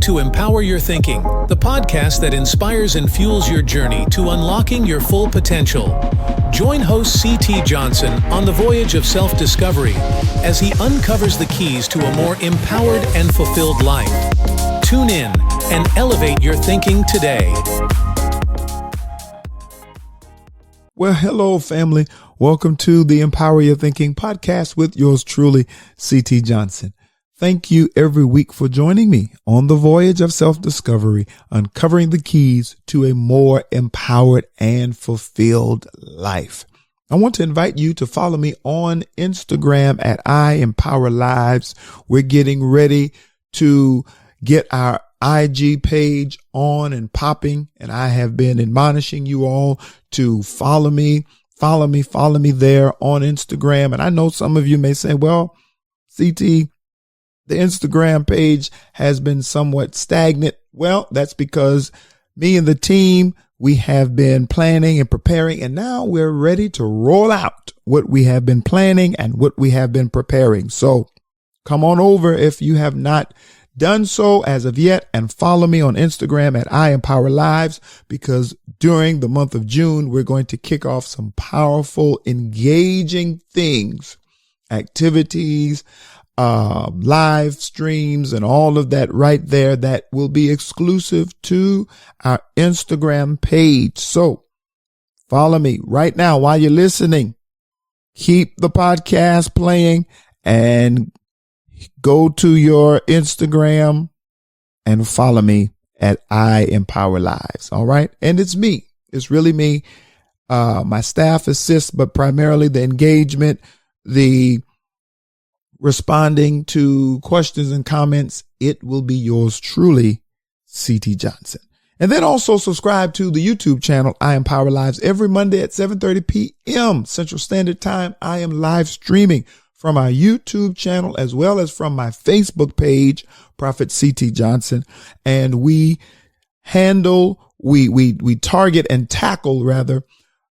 to Empower Your Thinking, the podcast that inspires and fuels your journey to unlocking your full potential. Join host C.T. Johnson on the voyage of self-discovery as he uncovers the keys to a more empowered and fulfilled life. Tune in and elevate your thinking today. Well, hello, family. Welcome to the Empower Your Thinking podcast with yours truly, C.T. Johnson. Thank you every week for joining me on the voyage of self-discovery, uncovering the keys to a more empowered and fulfilled life. I want to invite you to follow me on Instagram at I Empower Lives. We're getting ready to get our IG page on and popping, and I have been admonishing you all to follow me there on Instagram. And I know some of you may say, well, CT, the Instagram page has been somewhat stagnant. Well, that's because me and the team, we have been planning and preparing, and now we're ready to roll out what we have been planning and what we have been preparing. So come on over if you have not done so as of yet, and follow me on Instagram at I Empower Lives, because during the month of June, we're going to kick off some powerful, engaging things, activities, live streams, and all of that right there that will be exclusive to our Instagram page. So follow me right now while you're listening. Keep the podcast playing and go to your Instagram and follow me at I Empower Lives. All right. And it's me. It's really me. My staff assists, but primarily the engagement, the responding to questions and comments, it will be yours truly, C.T. Johnson. And then also subscribe to the YouTube channel, I Empower Lives. Every Monday at 7:30 p.m. Central Standard Time, I am live streaming from our YouTube channel as well as from my Facebook page, Prophet C.T. Johnson. And we target and tackle rather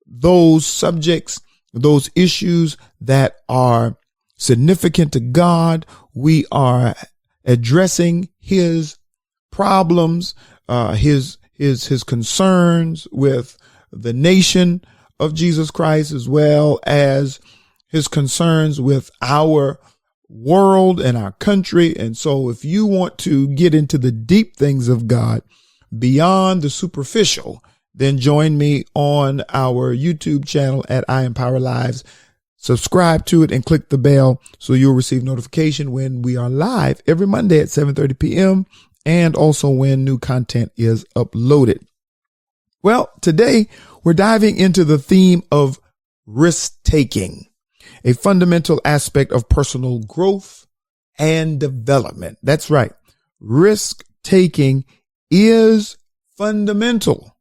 those subjects, those issues that are significant to God. We are addressing his problems, his concerns with the nation of Jesus Christ, as well as his concerns with our world and our country. And so if you want to get into the deep things of God beyond the superficial, then join me on our YouTube channel at I Empower Lives. Subscribe to it and click the bell so you'll receive notification when we are live every Monday at 7:30 p.m. and also when new content is uploaded. Well, today we're diving into the theme of risk-taking, a fundamental aspect of personal growth and development. That's right. Risk-taking is fundamental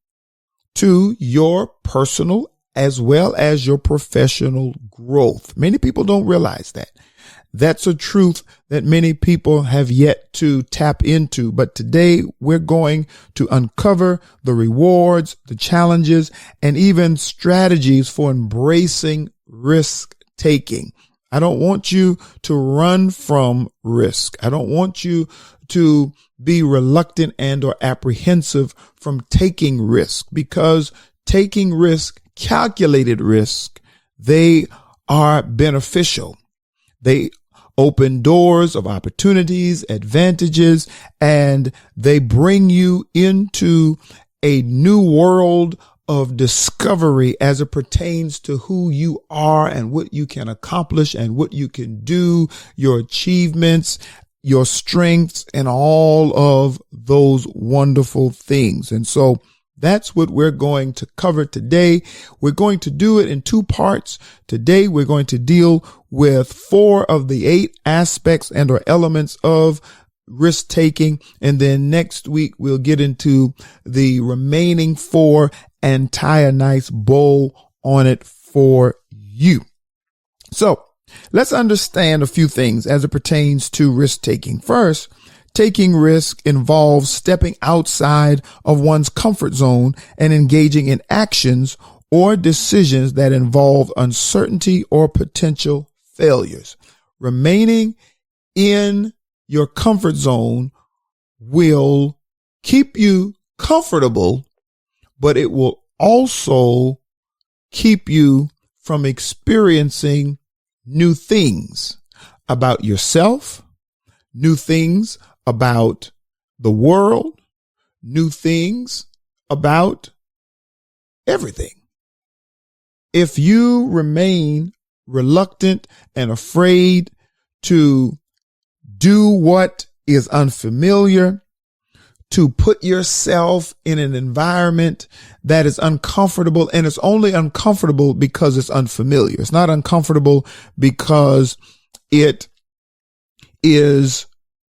to your personal as well as your professional growth. Many people don't realize that. That's a truth that many people have yet to tap into. But today we're going to uncover the rewards, the challenges, and even strategies for embracing risk taking. I don't want you to run from risk. I don't want you to be reluctant and or apprehensive from taking risk, because taking risk, calculated risk, they are beneficial. They open doors of opportunities, advantages, and they bring you into a new world of discovery as it pertains to who you are and what you can accomplish and what you can do, your achievements, your strengths, and all of those wonderful things. And so that's what we're going to cover today. We're going to do it in two parts. Today, we're going to deal with 4 of the 8 aspects and or elements of risk taking. And then next week, we'll get into the remaining 4 and tie a nice bow on it for you. So let's understand a few things as it pertains to risk taking. First, taking risk involves stepping outside of one's comfort zone and engaging in actions or decisions that involve uncertainty or potential failures. Remaining in your comfort zone will keep you comfortable, but it will also keep you from experiencing new things about yourself, new things about the world, new things about everything. If you remain reluctant and afraid to do what is unfamiliar, to put yourself in an environment that is uncomfortable, and it's only uncomfortable because it's unfamiliar. It's not uncomfortable because it is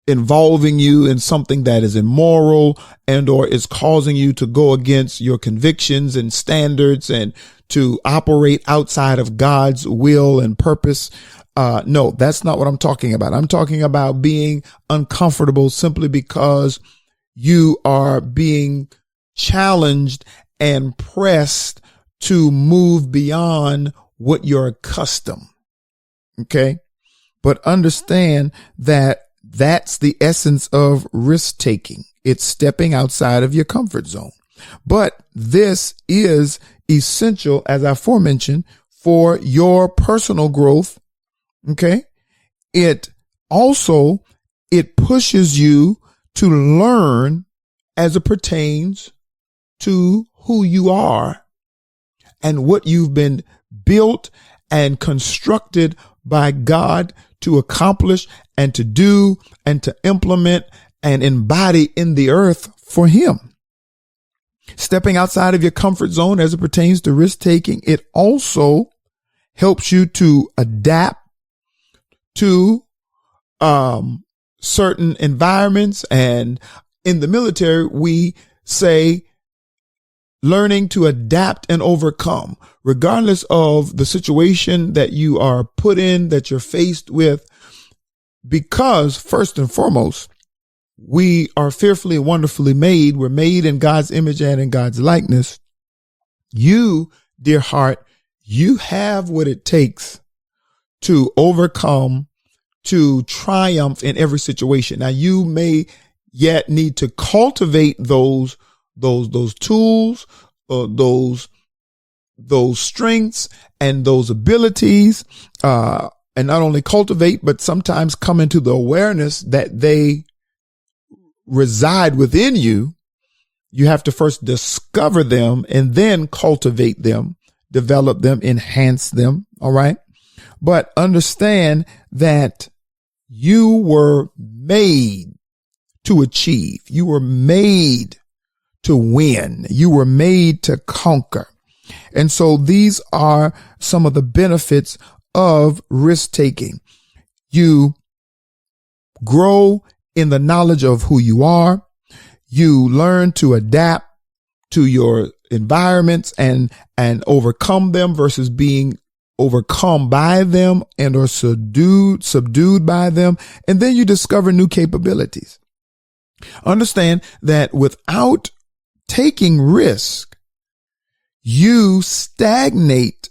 involving you in something that is immoral and or is causing you to go against your convictions and standards and to operate outside of God's will and purpose. No, that's not what I'm talking about. I'm talking about being uncomfortable simply because you are being challenged and pressed to move beyond what you're accustomed. Okay. But understand that that's the essence of risk taking. It's stepping outside of your comfort zone. But this is essential, as I aforementioned, for your personal growth. Okay. It pushes you to learn as it pertains to who you are and what you've been built and constructed by God to accomplish and to do and to implement and embody in the earth for Him. Stepping outside of your comfort zone as it pertains to risk taking, it also helps you to adapt to certain environments. And in the military, we say learning to adapt and overcome, regardless of the situation that you are put in, that you're faced with, because first and foremost, we are fearfully and wonderfully made. We're made in God's image and in God's likeness. You, dear heart, you have what it takes to overcome, to triumph in every situation. Now, you may yet need to cultivate those tools, those strengths and those abilities, and not only cultivate, but sometimes come into the awareness that they reside within you. You have to first discover them and then cultivate them, develop them, enhance them. All right. But understand that you were made to achieve. You were made to win. You were made to conquer. And so these are some of the benefits of risk taking. You grow in the knowledge of who you are. You learn to adapt to your environments and overcome them versus being overcome by them and or subdued by them. And then you discover new capabilities. Understand that without taking risk, you stagnate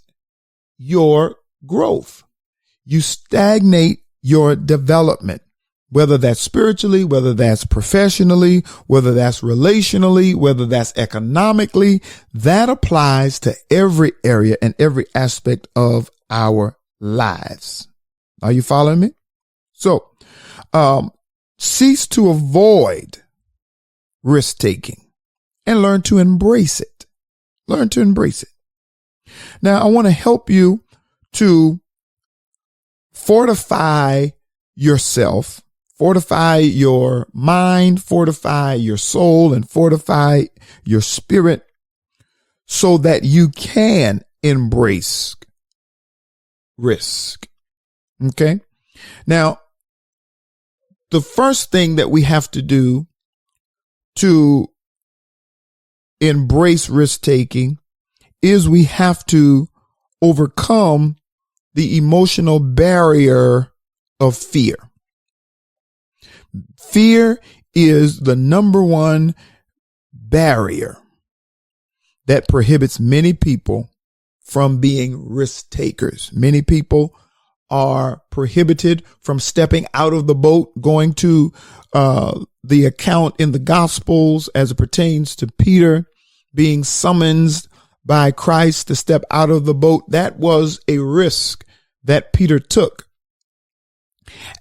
your growth. You stagnate your development, whether that's spiritually, whether that's professionally, whether that's relationally, whether that's economically. That applies to every area and every aspect of our lives. Are you following me? So, cease to avoid risk taking and learn to embrace it. Learn to embrace it. Now, I want to help you to fortify yourself, fortify your mind, fortify your soul, and fortify your spirit so that you can embrace risk. Okay. Now, the first thing that we have to do to embrace risk taking is we have to overcome the emotional barrier of fear. Fear is the number one barrier that prohibits many people from being risk takers. Many people are prohibited from stepping out of the boat, going to the account in the Gospels as it pertains to Peter being summoned by Christ to step out of the boat. That was a risk that Peter took.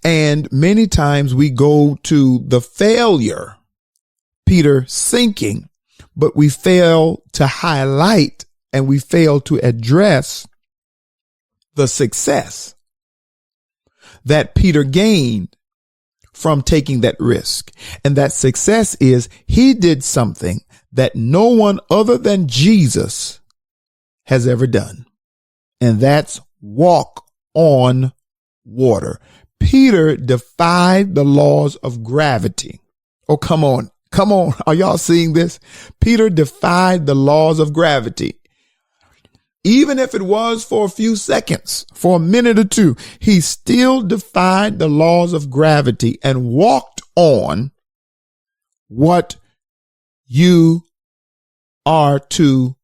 And many times we go to the failure, Peter sinking, but we fail to highlight and we fail to address the success that Peter gained from taking that risk. And that success is he did something that no one other than Jesus has ever done. And that's walk on water. Peter defied the laws of gravity. Oh, come on. Come on. Are y'all seeing this? Peter defied the laws of gravity. Even if it was for a few seconds, for a minute or two, he still defied the laws of gravity and walked on what you are to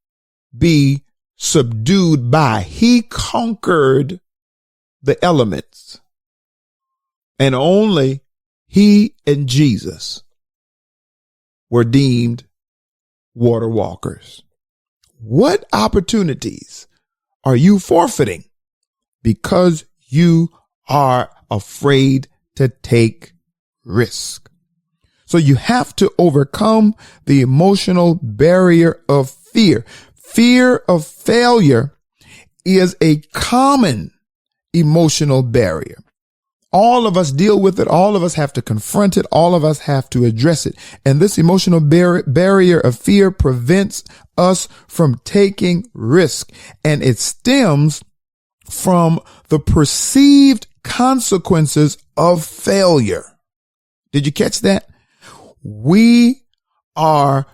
be subdued by. He conquered the elements, and only he and Jesus were deemed water walkers. What opportunities are you forfeiting because you are afraid to take risk? So you have to overcome the emotional barrier of fear. Fear of failure is a common emotional barrier. All of us deal with it. All of us have to confront it. All of us have to address it. And this emotional barrier of fear prevents us from taking risk. And it stems from the perceived consequences of failure. Did you catch that? We are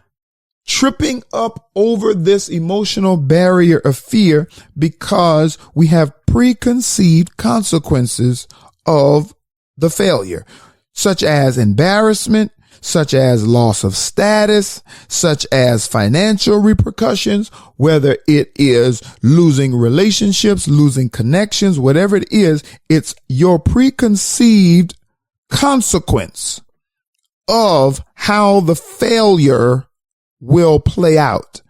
tripping up over this emotional barrier of fear because we have preconceived consequences of the failure, such as embarrassment, such as loss of status, such as financial repercussions, whether it is losing relationships, losing connections, whatever it is, it's your preconceived consequence of how the failure will play out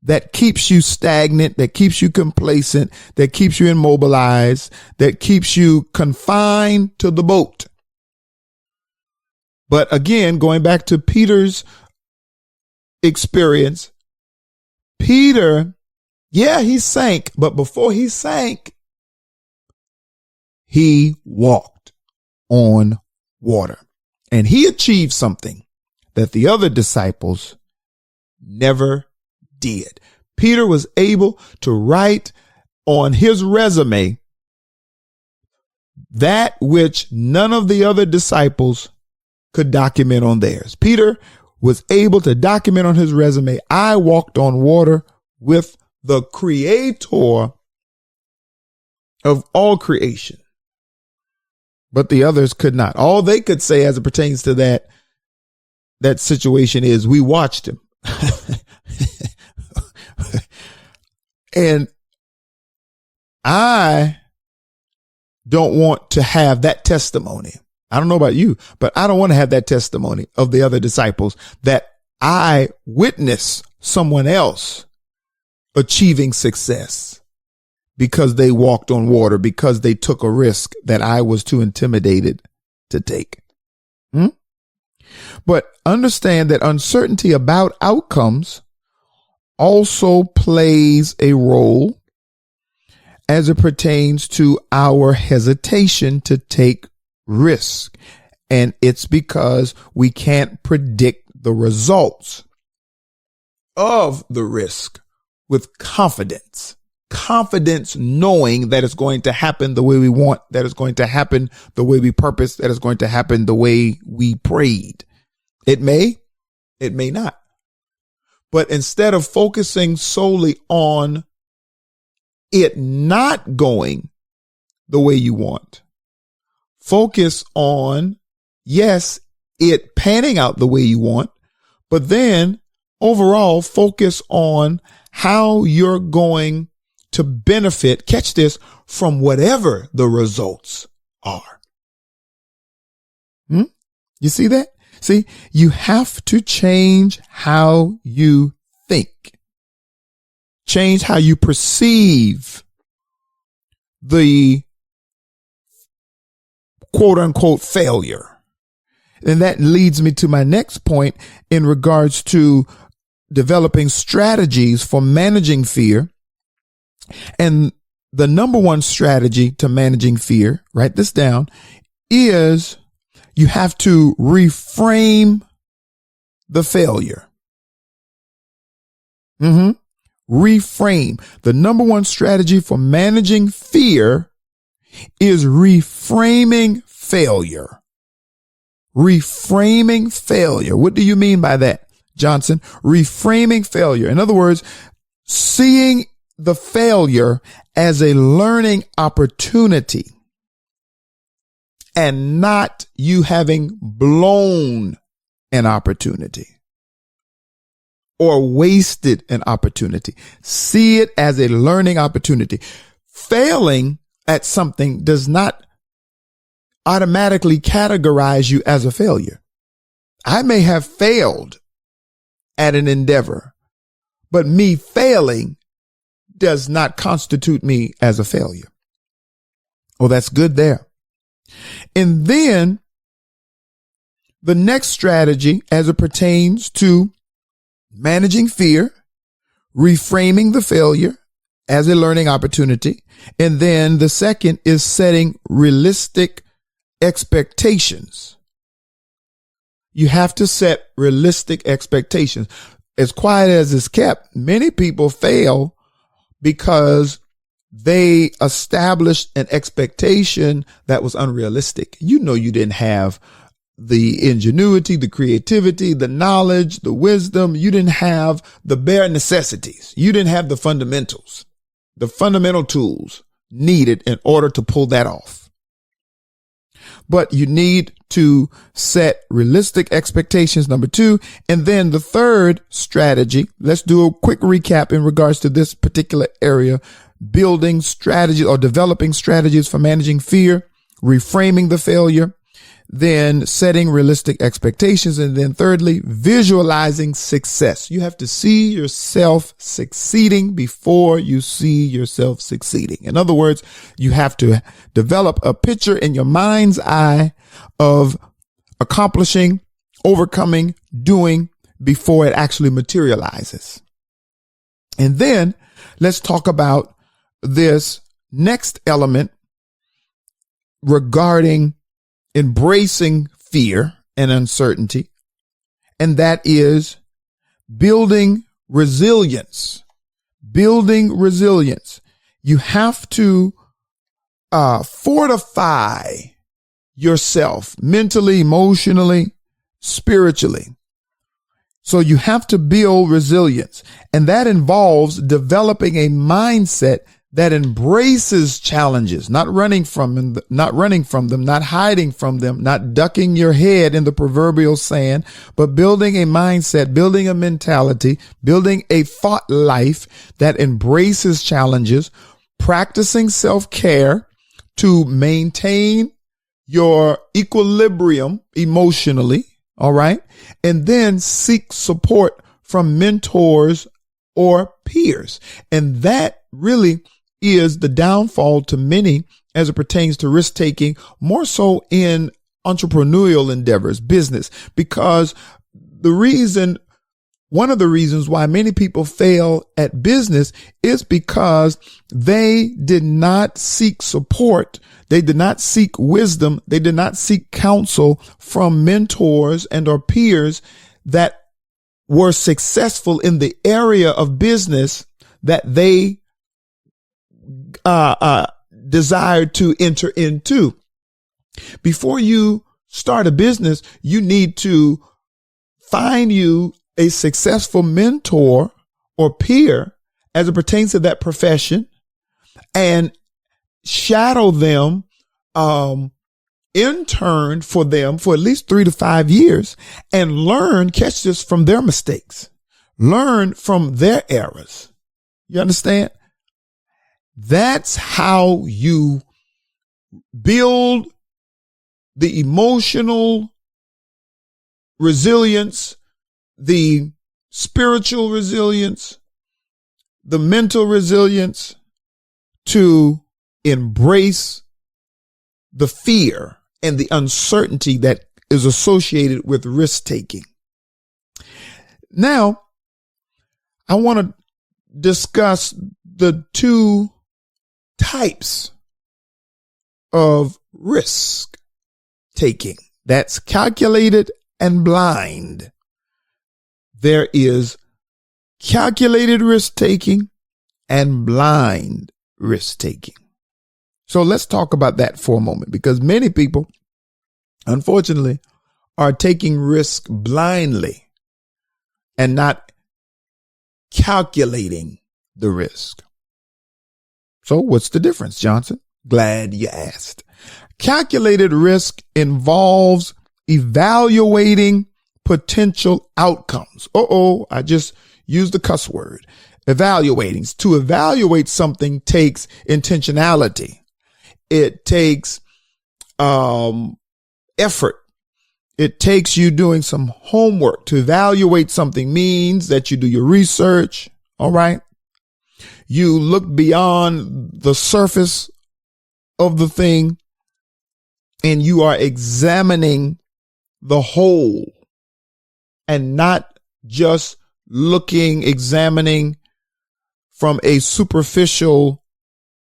that keeps you stagnant, that keeps you complacent, that keeps you immobilized, that keeps you confined to the boat. But again, going back to Peter's experience, Peter, he sank, but before he sank, he walked on water. And he achieved something that the other disciples never did. Peter was able to write on his resume that which none of the other disciples could document on theirs. Peter was able to document on his resume, I walked on water with the creator of all creation. But the others could not. All they could say as it pertains to that situation is we watched him. And I don't want to have that testimony. I don't know about you, but I don't want to have that testimony of the other disciples that I witnessed someone else achieving success because they walked on water, because they took a risk that I was too intimidated to take. But understand that uncertainty about outcomes also plays a role as it pertains to our hesitation to take risk. And it's because we can't predict the results of the risk with confidence. Confidence knowing that it's going to happen the way we want, that it's going to happen the way we purpose, that it's going to happen the way we prayed. It may not. But instead of focusing solely on it not going the way you want, focus on, yes, it panning out the way you want, but then overall focus on how you're going to benefit, catch this, from whatever the results are. You see that? See, you have to change how you think. Change how you perceive the quote unquote failure. And that leads me to my next point in regards to developing strategies for managing fear. And the number one strategy to managing fear, write this down, is you have to reframe the failure. Reframe. The number one strategy for managing fear is reframing failure. Reframing failure. What do you mean by that, Johnson? Reframing failure. In other words, seeing the failure as a learning opportunity and not you having blown an opportunity or wasted an opportunity. See it as a learning opportunity. Failing at something does not automatically categorize you as a failure. I may have failed at an endeavor, but me failing does not constitute me as a failure. Oh, that's good there. And then the next strategy as it pertains to managing fear, reframing the failure as a learning opportunity. And then the second is setting realistic expectations. You have to set realistic expectations. As quiet as it's kept, many people fail because they established an expectation that was unrealistic. You know, you didn't have the ingenuity, the creativity, the knowledge, the wisdom. You didn't have the bare necessities. You didn't have the fundamentals, the fundamental tools needed in order to pull that off. But you need to set realistic expectations, number two. And then the third strategy, let's do a quick recap in regards to this particular area: building strategies or developing strategies for managing fear, reframing the failure, then setting realistic expectations. And then thirdly, visualizing success. You have to see yourself succeeding before you see yourself succeeding. In other words, you have to develop a picture in your mind's eye of accomplishing, overcoming, doing before it actually materializes. And then let's talk about this next element regarding embracing fear and uncertainty, and that is building resilience. Building resilience. You have to fortify yourself mentally, emotionally, spiritually. So you have to build resilience, and that involves developing a mindset that embraces challenges, not running from them, not hiding from them, not ducking your head in the proverbial sand, but building a mindset, building a mentality, building a thought life that embraces challenges, practicing self-care to maintain your equilibrium emotionally. All right. And then seek support from mentors or peers. And that really is the downfall to many as it pertains to risk taking, more so in entrepreneurial endeavors, business, because one of the reasons why many people fail at business is because they did not seek support. They did not seek wisdom. They did not seek counsel from mentors and or peers that were successful in the area of business that they desired to enter into. Before you start a business, you need to find you a successful mentor or peer as it pertains to that profession and shadow them, intern for them for at least 3 to 5 years and learn, catch this, from their mistakes, learn from their errors. You understand? That's how you build the emotional resilience, the spiritual resilience, the mental resilience to embrace the fear and the uncertainty that is associated with risk taking. Now, I want to discuss the two types of risk taking. That's calculated and blind. There is calculated risk taking and blind risk taking. So let's talk about that for a moment, because many people, unfortunately, are taking risk blindly and not calculating the risk. So what's the difference, Johnson? Glad you asked. Calculated risk involves evaluating potential outcomes. I just used the cuss word. Evaluating. To evaluate something takes intentionality. It takes effort. It takes you doing some homework. To evaluate something means that you do your research. All right. You look beyond the surface of the thing and you are examining the whole and not just examining from a superficial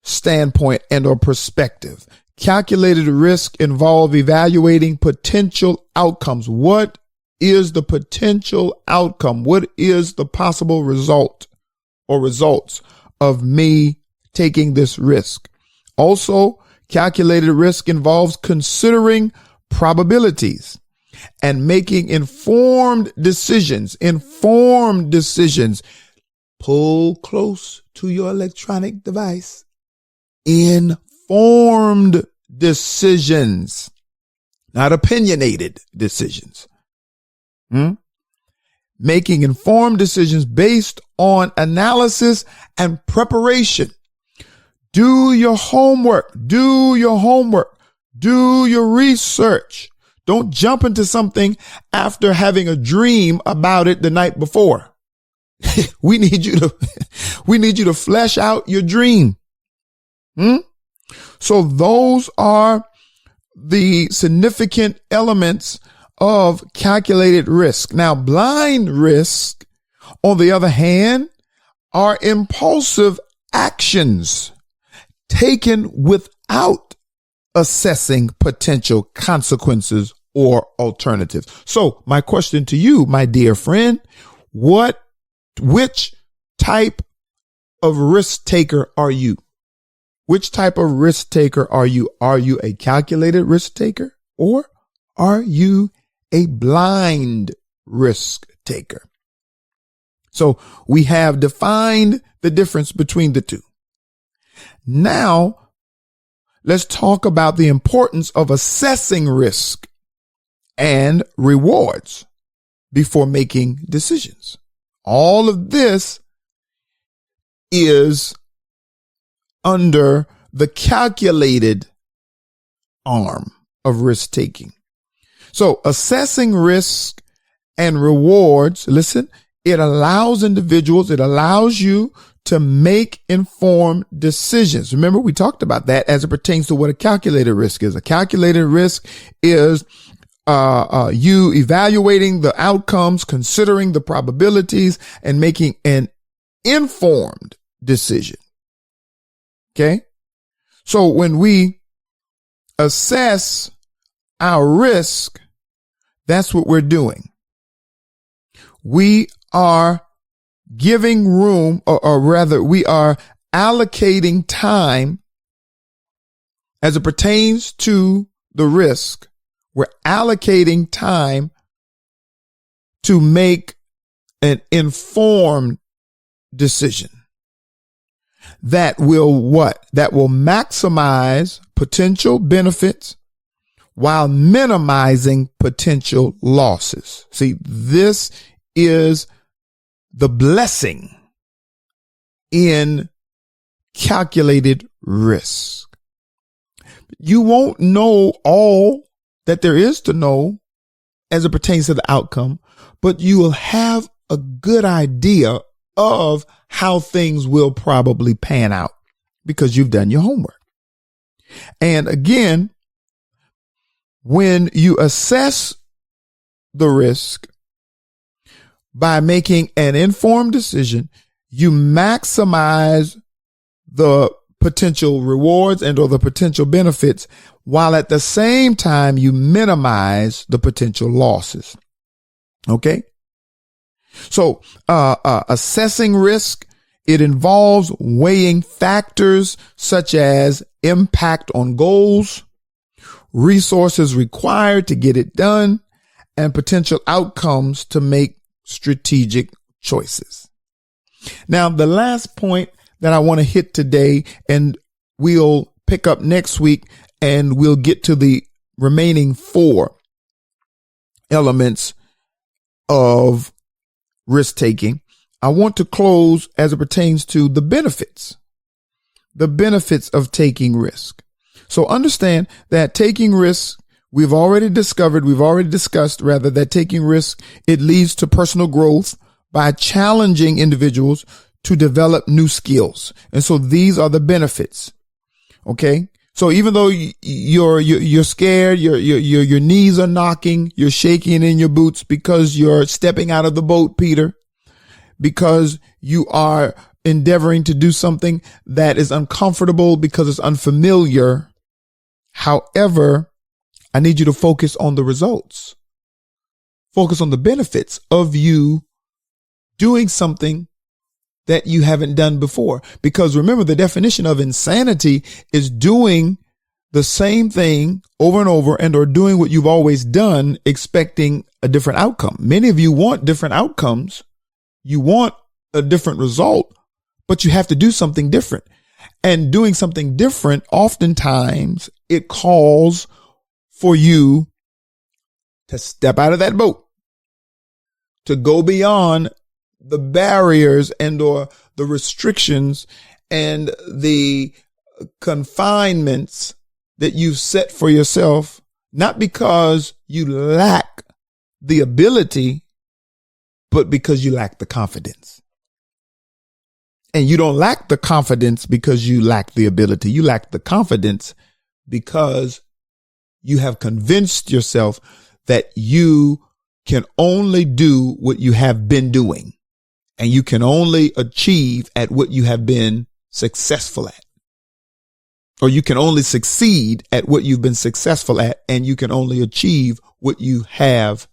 standpoint and or perspective. Calculated risk involve evaluating potential outcomes. What is the potential outcome? What is the possible result or results of me taking this risk? Also, calculated risk involves considering probabilities and making informed decisions. Pull close to your electronic device. Informed decisions, not opinionated decisions. Making informed decisions based on analysis and preparation. Do your homework. Do your research. Don't jump into something after having a dream about it the night before. We need you to flesh out your dream. So those are the significant elements of calculated risk. Now, blind risk, on the other hand, are impulsive actions taken without assessing potential consequences or alternatives. So my question to you, my dear friend, which type of risk taker are you? Which type of risk taker are you? Are you a calculated risk taker or are you a blind risk taker? So we have defined the difference between the two. Now, let's talk about the importance of assessing risk and rewards before making decisions. All of this is under the calculated arm of risk taking. So assessing risk and rewards, listen, it allows you to make informed decisions. Remember, we talked about that as it pertains to what a calculated risk is. A calculated risk is you evaluating the outcomes, considering the probabilities, and making an informed decision. Okay. So when we assess our risk, that's what we're doing. We are giving room, or rather we are allocating time as it pertains to the risk. We're allocating time to make an informed decision that will what? That will maximize potential benefits while minimizing potential losses. See, this is the blessing in calculated risk. You won't know all that there is to know as it pertains to the outcome, but you will have a good idea of how things will probably pan out because you've done your homework. And again, when you assess the risk by making an informed decision, you maximize the potential rewards and or the potential benefits, while at the same time you minimize the potential losses. Okay. So, assessing risk, it involves weighing factors such as impact on goals, resources required to get it done, and potential outcomes to make strategic choices. Now, the last point that I want to hit today, and we'll pick up next week and we'll get to the remaining 4 elements of risk taking. I want to close as it pertains to the benefits of taking risk. So understand that taking risks, we've already discussed that taking risk, it leads to personal growth by challenging individuals to develop new skills. And so these are the benefits. Okay. So even though you're scared, your knees are knocking, you're shaking in your boots because you're stepping out of the boat, Peter, because you are endeavoring to do something that is uncomfortable because it's unfamiliar. However, I need you to focus on the results. Focus on the benefits of you doing something that you haven't done before. Because remember, the definition of insanity is doing the same thing over and over and or doing what you've always done, expecting a different outcome. Many of you want different outcomes. You want a different result, but you have to do something different. And doing something different, oftentimes it calls for you to step out of that boat, to go beyond the barriers and or the restrictions and the confinements that you've set for yourself, not because you lack the ability, but because you lack the confidence. And you don't lack the confidence because you lack the ability. You lack the confidence because you have convinced yourself that you can only do what you have been doing, and you can only achieve at what you have been successful at, or you can only succeed at what you've been successful at, and you can only achieve what you have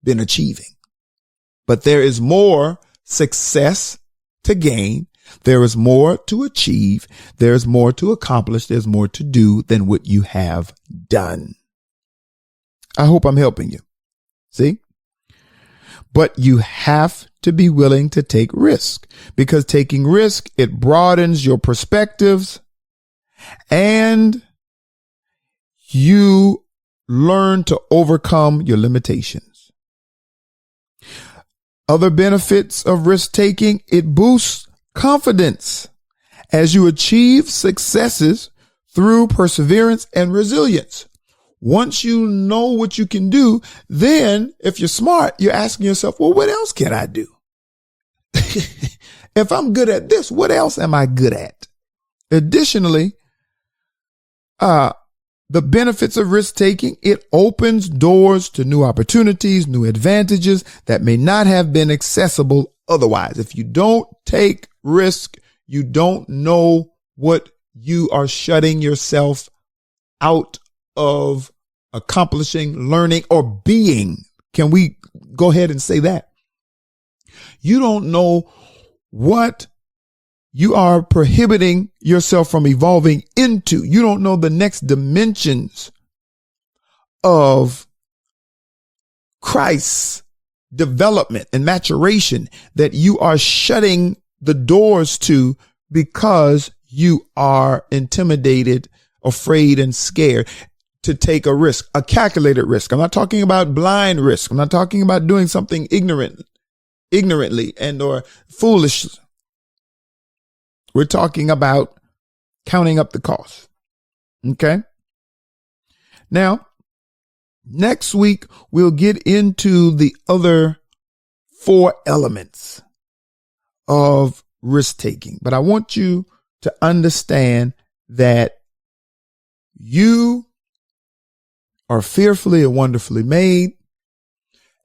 been achieving. But there is more success to gain. There is more to achieve. There's more to accomplish. There's more to do than what you have done. I hope I'm helping you. See? But you have to be willing to take risk, because taking risk, it broadens your perspectives and you learn to overcome your limitations. Other benefits of risk taking, it boosts confidence as you achieve successes through perseverance and resilience. Once you know what you can do, then if you're smart, you're asking yourself, well, what else can I do? If I'm good at this, what else am I good at? Additionally, the benefits of risk taking, it opens doors to new opportunities, new advantages that may not have been accessible otherwise. If you don't take risk, you don't know what you are shutting yourself out of accomplishing, learning, or being. Can we go ahead and say that? You don't know what you are prohibiting yourself from evolving into. You don't know the next dimensions of Christ's development and maturation that you are shutting the doors to because you are intimidated, afraid, and scared to take a risk, a calculated risk. I'm not talking about blind risk. I'm not talking about doing something ignorantly and or foolish. We're talking about counting up the cost. Okay. Now, Next week, we'll get into the other 4 elements of risk taking. But I want you to understand that you are fearfully and wonderfully made.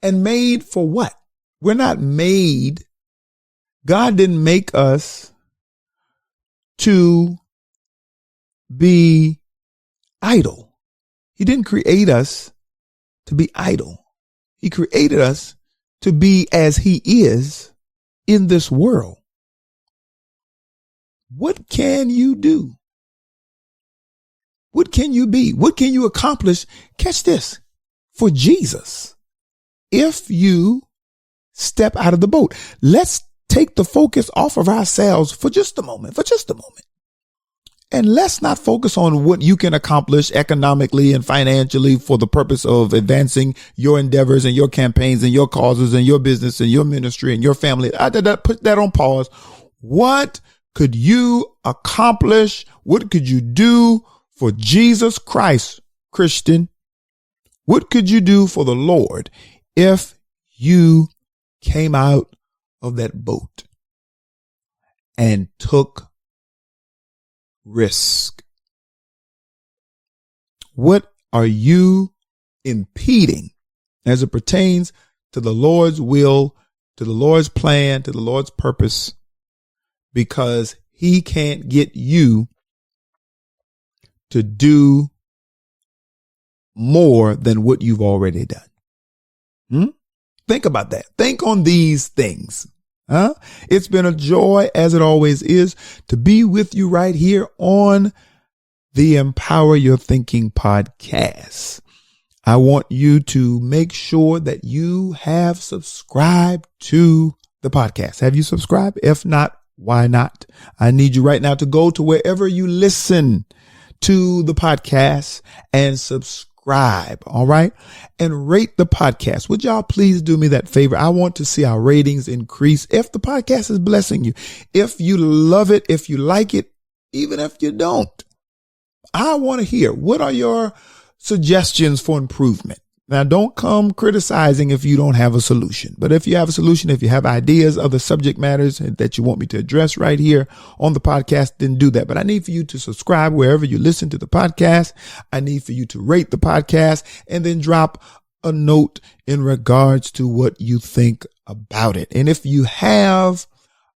And made for what? We're not made. God didn't make us to be idle. He didn't create us to be idle. He created us to be as he is in this world. What can you do? What can you be? What can you accomplish? Catch this, for Jesus. If you step out of the boat, let's take the focus off of ourselves for just a moment, And let's not focus on what you can accomplish economically and financially for the purpose of advancing your endeavors and your campaigns and your causes and your business and your ministry and your family. Put that on pause. What could you accomplish? What could you do for Jesus Christ, Christian? What could you do for the Lord if you came out of that boat and took risk? What are you impeding as it pertains to the Lord's will, to the Lord's plan, to the Lord's purpose, because he can't get you to do more than what you've already done? Think about that. Think on these things. It's been a joy, as it always is, to be with you right here on the Empower Your Thinking podcast. I want you to make sure that you have subscribed to the podcast. Have you subscribed? If not, why not? I need you right now to go to wherever you listen to the podcast and subscribe. All right. And rate the podcast. Would y'all please do me that favor? I want to see our ratings increase. If the podcast is blessing you, if you love it, if you like it, even if you don't, I want to hear, what are your suggestions for improvement? Now, don't come criticizing if you don't have a solution. But if you have a solution, if you have ideas of the subject matters that you want me to address right here on the podcast, then do that. But I need for you to subscribe wherever you listen to the podcast. I need for you to rate the podcast and then drop a note in regards to what you think about it. And if you have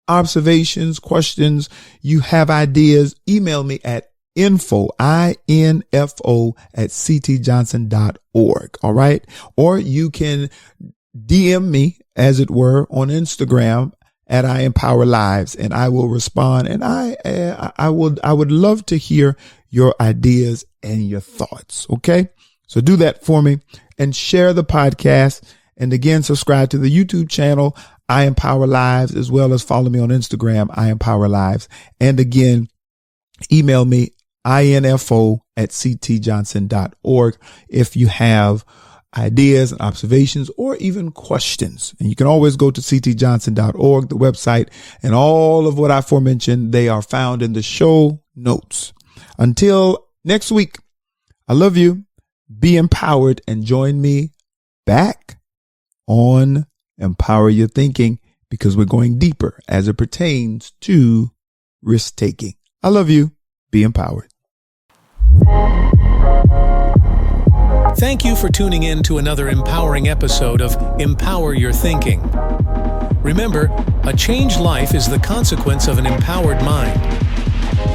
observations, questions, you have ideas, email me at info at ctjohnson.org. All right. Or you can DM me, as it were, on Instagram at I Empower Lives, and I will respond. And I would love to hear your ideas and your thoughts. Okay. So do that for me and share the podcast. And again, subscribe to the YouTube channel, I Empower Lives, as well as follow me on Instagram, I Empower Lives. And again, email me, info@ctjohnson.org if you have ideas and observations or even questions. And you can always go to ctjohnson.org, the website, and all of what I aforementioned, they are found in the show notes. Until next week, I love you. Be empowered and join me back on Empower Your Thinking, because we're going deeper as it pertains to risk taking. I love you. Be empowered. Thank you for tuning in to another empowering episode of Empower Your Thinking. Remember, a changed life is the consequence of an empowered mind.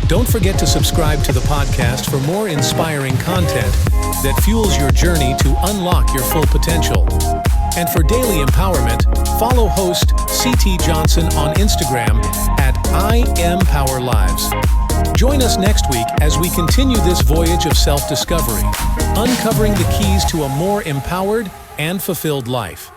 Don't forget to subscribe to the podcast for more inspiring content that fuels your journey to unlock your full potential. And for daily empowerment, follow host CT Johnson on Instagram at IEmpowerLives. Join us next week as we continue this voyage of self-discovery, uncovering the keys to a more empowered and fulfilled life.